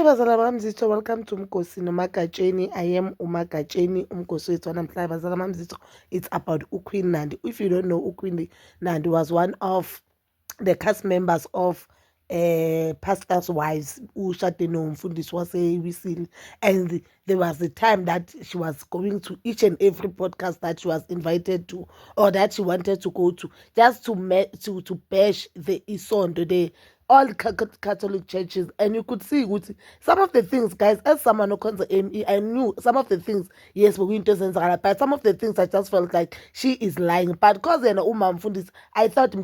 bazala bamzitho, welcome to Mkosi noMagatsheni. I am uMagatsheni, Umkosi wethu namhlanje bazala bamzitho. It's about uQueen Nandi. If you don't know, uQueen Nandi was one of the cast members of Pastor's Wives, ushade nomfundisi waseWisile, and there was a time that she was going to each and every podcast that she was invited to or that she wanted to go to, just to bash the Isondo, the all Catholic churches. And you could see some of the things, guys, as someone who comes to ME, I knew some of the things, yes, but some of the things I just felt like she is lying. But because I thought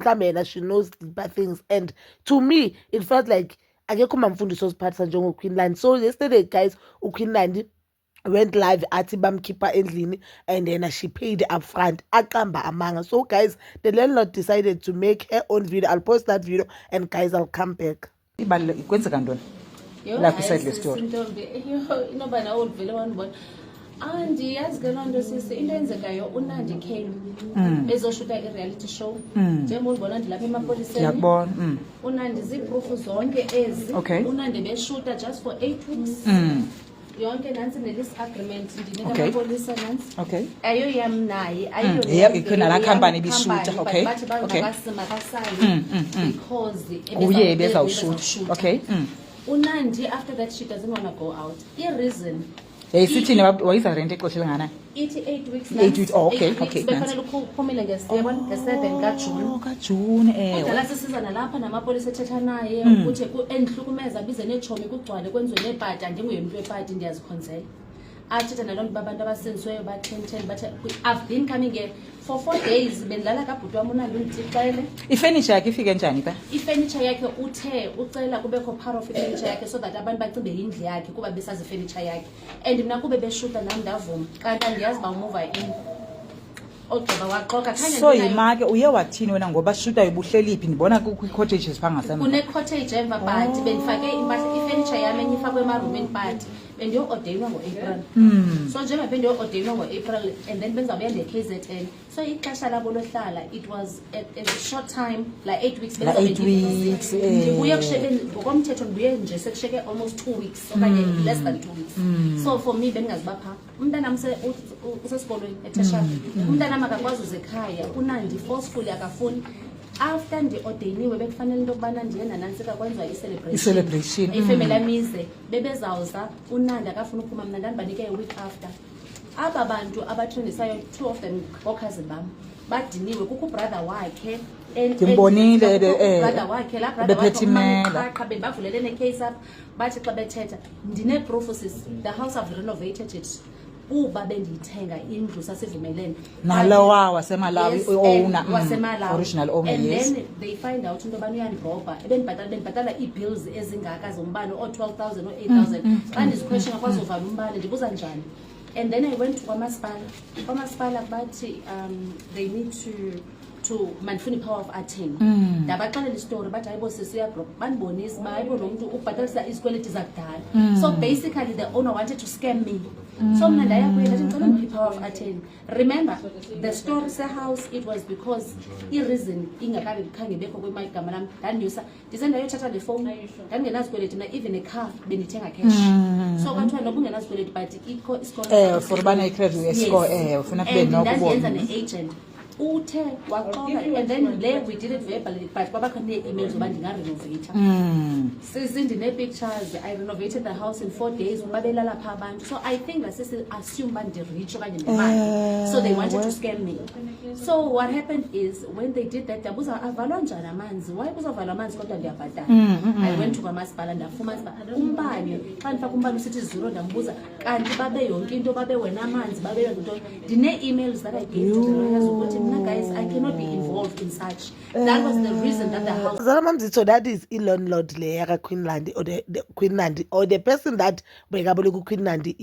she knows bad things, and to me it felt like akekho umamfundisi osiphathisa njengoQueen Nandi. So yesterday, guys, uQueen Nandi went live athi bamkhipha endlini, and then she paid up front aqamba amanga. So guys, the landlord decided to make her own video. I'll post that video, and guys, I'll come back. Kwenzeka ntoni la kuside le story inobana ulivele wanibona andiyazi ke loo nto sisi into enzekayo. uNandi came bezoshuta i-reality show njengoba ulibona ndilapha emapoliseni. ndiyakubona uNandi ziiproof zonke ezi. Okay. uNandi beshuta just for 8 weeks. yonke nantsi ne-lease agreement ndinika Okay. amapolisa nantsi. Okay. ayoyam naye ikhona laa company ibishuta. Okay. bathi Okay. bangakasayini because kuye bezawushuta. Okay. uNandi after that she doesn't want to go out. I-reason yayisithini wayiza rent exesha elinganani? ithi 8 weeks. 8 weeks. Oh, okay. 8 weeks. Okay. befanele uphumile nge-7 kaJuni. kaJuni Kudala sisiza nalapha namapolisa ethetha naye ukuthi endihlukumeza abize neetshomi kugcwale kwenziwe neepati. andinguye mntu wepati, ndiyazikhonzela. athetha naloo nto babantu abasindisiweyo ba-10 bathi I've been coming here for 4 days. bendilala kabhuti wam uNandi undixele. ifurniture yakhe ifike njani pha? ifurniture yakhe uthe ucela kubekho part of ifurniture yakhe so that abantu bacinge yindlu yakhe kuba besazi ifurniture yakhe, and mna kube beshuta nam ndavuma, kanti andiyazi uba umuva in ogqiba waxoka So yimake uye wathini wena ngoba shuta ubuhleliphi? ndibona kwi-cottages pha ngasemva. kune-cottage emva but bendifake impahla ifurniture yam enye ifakwe emarumini but bendiyo-ordeyinwa ngo-April. So njengoba bendiyo-ordeyinwa ngo-April and then benzawubuya nde-KZN, so ixesha labo lohlala it was a short time, like 8 weeks. 8 weeks, ndibuye ngokomthetho ndibuye nje sekushiyeke almost 2 weeks okanye less than 2 weeks. So for me bendingazi uba phaa umntanam usesikolweni eteshara, umntanam akakwazi uze ekhaya. uNandi forcefully akafuni. After ndi-ordeyiniwe bekufanele into yokubana ndiye nanantsika kwenziwa i-celebration. ifemeli amize bebezawuza. uNandi akafuna uphuma, mna ndandibanike a-week after. aba bantu abatrendisayo 2 of them ngookhazini bam badiniwe. kukho ubrother wakhe Ndimbonile, brother wakhe laa brother ebephethe imela. wakhe bendibavulele necase apha. bathi xa bethetha ndine-proof the house have renovated it kuba bendiyithenga indlu sasivumelene nalowa wasemalawi Yes, owner wasemalawi. original owner. And Yes. then they find out into yobana uyandibhobha. bendibhatala ii-bills ezingaka zombane o-12,000 o-8,000. xa ndizikhweshe ngakwazi uvala umbane ndibuza njani. And then I went kwamasipala bathi they need to mandifuna i-power of attorney. ndabaxelela istory bathi hayibo sisiyabro bandibonisa uba hayibo lo mntu ubhatalisa izikweleti zakudala. So basically the owner wanted to scam me. So mna ndaya kuye ndathi ndicela ndiphe i-power of attorney. Remember the story sehouse, it was because i-reason ingakabi khange bekho kwigama lam ndandinyusa ndize ndayothatha le fowuni ndandingenazikweleti mna, even a car bendithenga cash. So kwathiwa noba ungenazikweleti but ikho isikolo for ubana i-credit score ufuna kube and ndandiyenza nokubona. ne-agent uthe waxoka, and then le we did it verbally but kwabakho nee-emails zoba ndingarenovata. Sisi ndine-pictures. I renovated the house in 4 days. babelala phaa abantu. So I think that sisi assume uba ndirich okanye ndimali, so they wanted to scam me. So what happened is when they did that ndabuza avalwa njani amanzi, why kuzavalwa amanzi kodwa ndiyabhatala. I went to kwamasipala ndafumanisa uba umbane xa ndifaka umbane usithi 0 ndambuza kanti babe yonke into babe wena amanzi babe yonke. Ndine-emails that I gave to the lawyers ukuthi mna guys I cannot be involved in such. That was the reason that the house. Zala mamzitho, that is landlord le yaka Queen Nandi, or the Queen Nandi, or the person that bekabole ku Queen Nandi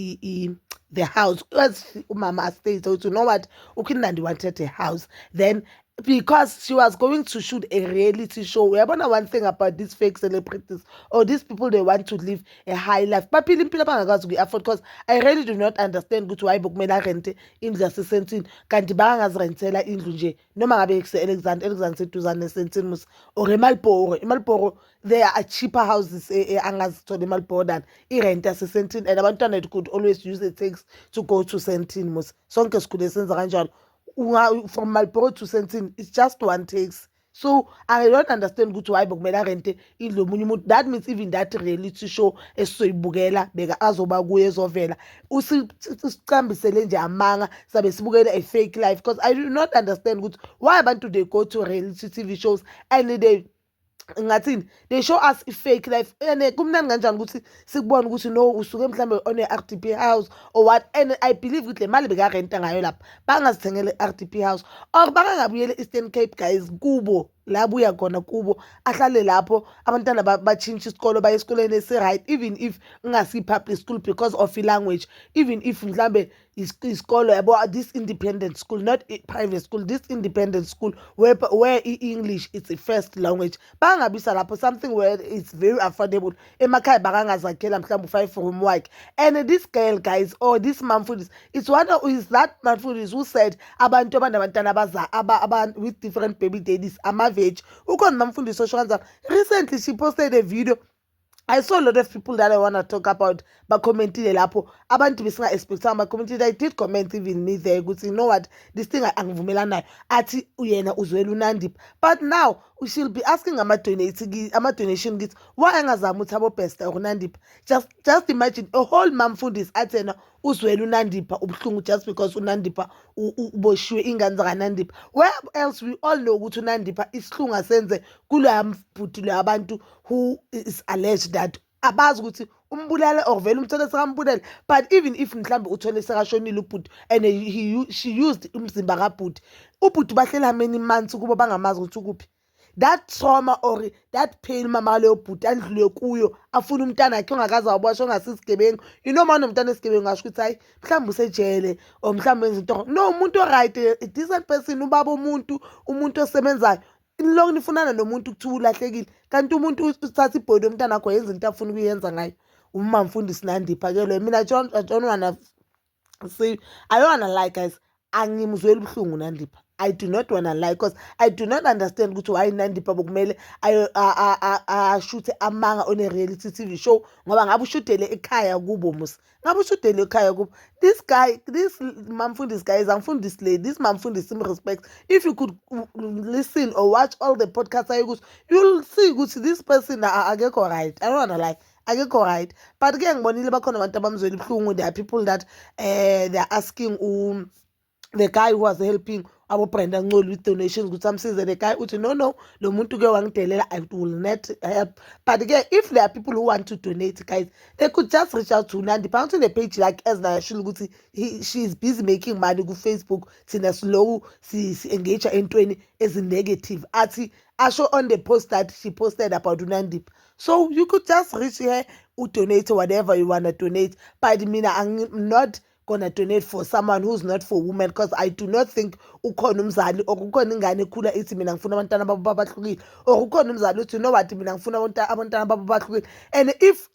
the house. Was umama states, so you know what, uQueen Nandi wanted a house, then because she was going to shoot a reality show. Uyabona one thing about these fake celebrities or these people, they want to live a high life. Baphila impilo abangakwazi ukuyi-afford, because I really do not understand ukuthi why bokumele arente indlu yasesentini kanti bangangazirentela indlu nje noma ngabe kuse-Alexander seduzane nesentini mus or emalboro there are cheaper houses angazithola emalboro than irent yasesentini, and abantwana could always use the taxi to go to sentini mus. Sonke sikhule senza kanjalo. From Marlboro to Sentin, it's just one takes. So I don't understand ukuthi why bokumele rente indlu omunye umuntu. That means even that reality show esizoyibukela beka azoba kuye ezovela usicambisele nje amanga sabe sibukela a fake life, because I do not understand ukuthi why abantu they go to reality TV shows and ngathini they show us a fake life, and kumnandi kanjani ukuthi sikubona ukuthi no usuke mhlambe on a-RDP house or what, and I believe ukuthi le mali bekarenta ngayo lapha bangazithengele i-RDP house or bangangabuyele e-Eastern Cape guys kubo la buya khona kubo, ahlale lapho abantwana batshintshe isikolo baye esikoleni esi-right, even if ngasi-public school because of i-language, even if mhlambe isikolo yabo this independent school, not a private school, this independent school where English is the first language, bangabisa lapho something where it's very affordable. Emakhaya bakangazakhela mhlawumbe u5 room wakhe. And this girl guys, or this Mamfundisi, it's one of is that Mamfundisi who said abantu abantwana baza with different baby daddies amavage. Ukhona Mamfundisi osho kanjalo. Recently she posted a video. I saw a lot of people that I want to talk about bakommentile lapho abantu besinga expecta bakommentile. I did comment even me there ukuthi you know what, this thing angivumelana nayo athi uyena uzwela uNandipha, but now we should be asking ama-donation kids why angazama ukuthi abo-best uNandipha. Just imagine a whole Mamfundisi athi yena uzwela uNandipha ubuhlungu just because uNandipha uboshiwe ingane zakaNandipha. Where else we all know ukuthi uNandipha isihlungu asenze kuloya mbhuti labantu who is alleged that abazi ukuthi umbulale or vele umthole sekambulele, but even if mhlambe uthole sekashonile ubhuti and she used umzimba kabhuti, ubhuti bahlela how many months kubo bangamazi ukuthi ukuphi. That trauma or that pain mama leyo bhuti andlule kuyo afuna umntana wakhe ongakaze waboshwa ongasisigebengu. You know manje umntana esigebengu ngasho ukuthi hayi mhlawumbe usejele or mhlawumbe wenza into no, umuntu right, a decent person, ubaba umuntu osebenzayo long nifunana nomuntu ukuthi ulahlekile, kanti umuntu uthatha ibhodi yomntana wakho yenza into afuna ukuyenza ngayo. Umamfundisi Nandipha ke lo mina I don't wanna say, I don't wanna lie guys, angimzweli ubuhlungu Nandipha. I do not wanna lie because I do not understand ukuthi why Nandipha bokumele ashute amanga on a reality TV show ngoba ngabe ushutele ekhaya kubo musa. Ngabe ushutele ekhaya kubo. This guy, this Mamfundisi guy is Mamfundisi lady. This Mamfundisi some respect. If you could listen or watch all the podcasts you'll see ukuthi this person akekho right. I don't wanna lie. Akekho right. But ke ngibonile bakhona abantu abamzwela ibuhlungu. There are people that they are asking the guy who was helping abo Brenda Ncoli with donations ukuthi amsize. The guy uthi no lo muntu ke wangidelela, I will not help. But again, if there are people who want to donate guys, they could just reach out to Nandipha on the page like Ezna Shulu ukuthi she is busy making money ku Facebook, thina slow si engage entweni ezi-negative athi asho on the post that she posted about Nandipha. So you could just reach her, donate whatever you want to donate. But mina I'm not gonna donate for someone who's not for women, because I do not think ukhona umzali or ukhona ingane ekhula ithi mina ngifuna abantwana babo babahlukile, or ukhona umzali uthi no what mina ngifuna abantwana babo babahlukile. And if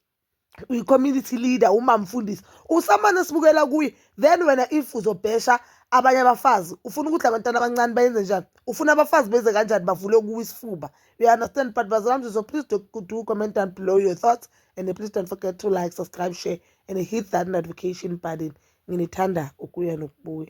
community leader uMamfundisi usamane sibukela kuye, then wena if uzobhesha abanye abafazi ufuna ukuthi abantwana abancane bayenze njani, ufuna abafazi beze kanjani bavule kuwe isifuba. You understand? But bazalwane, so please do comment down below your thoughts, and please don't forget to like, subscribe, share, and hit that notification button. Nginithanda ukuya nokubuya.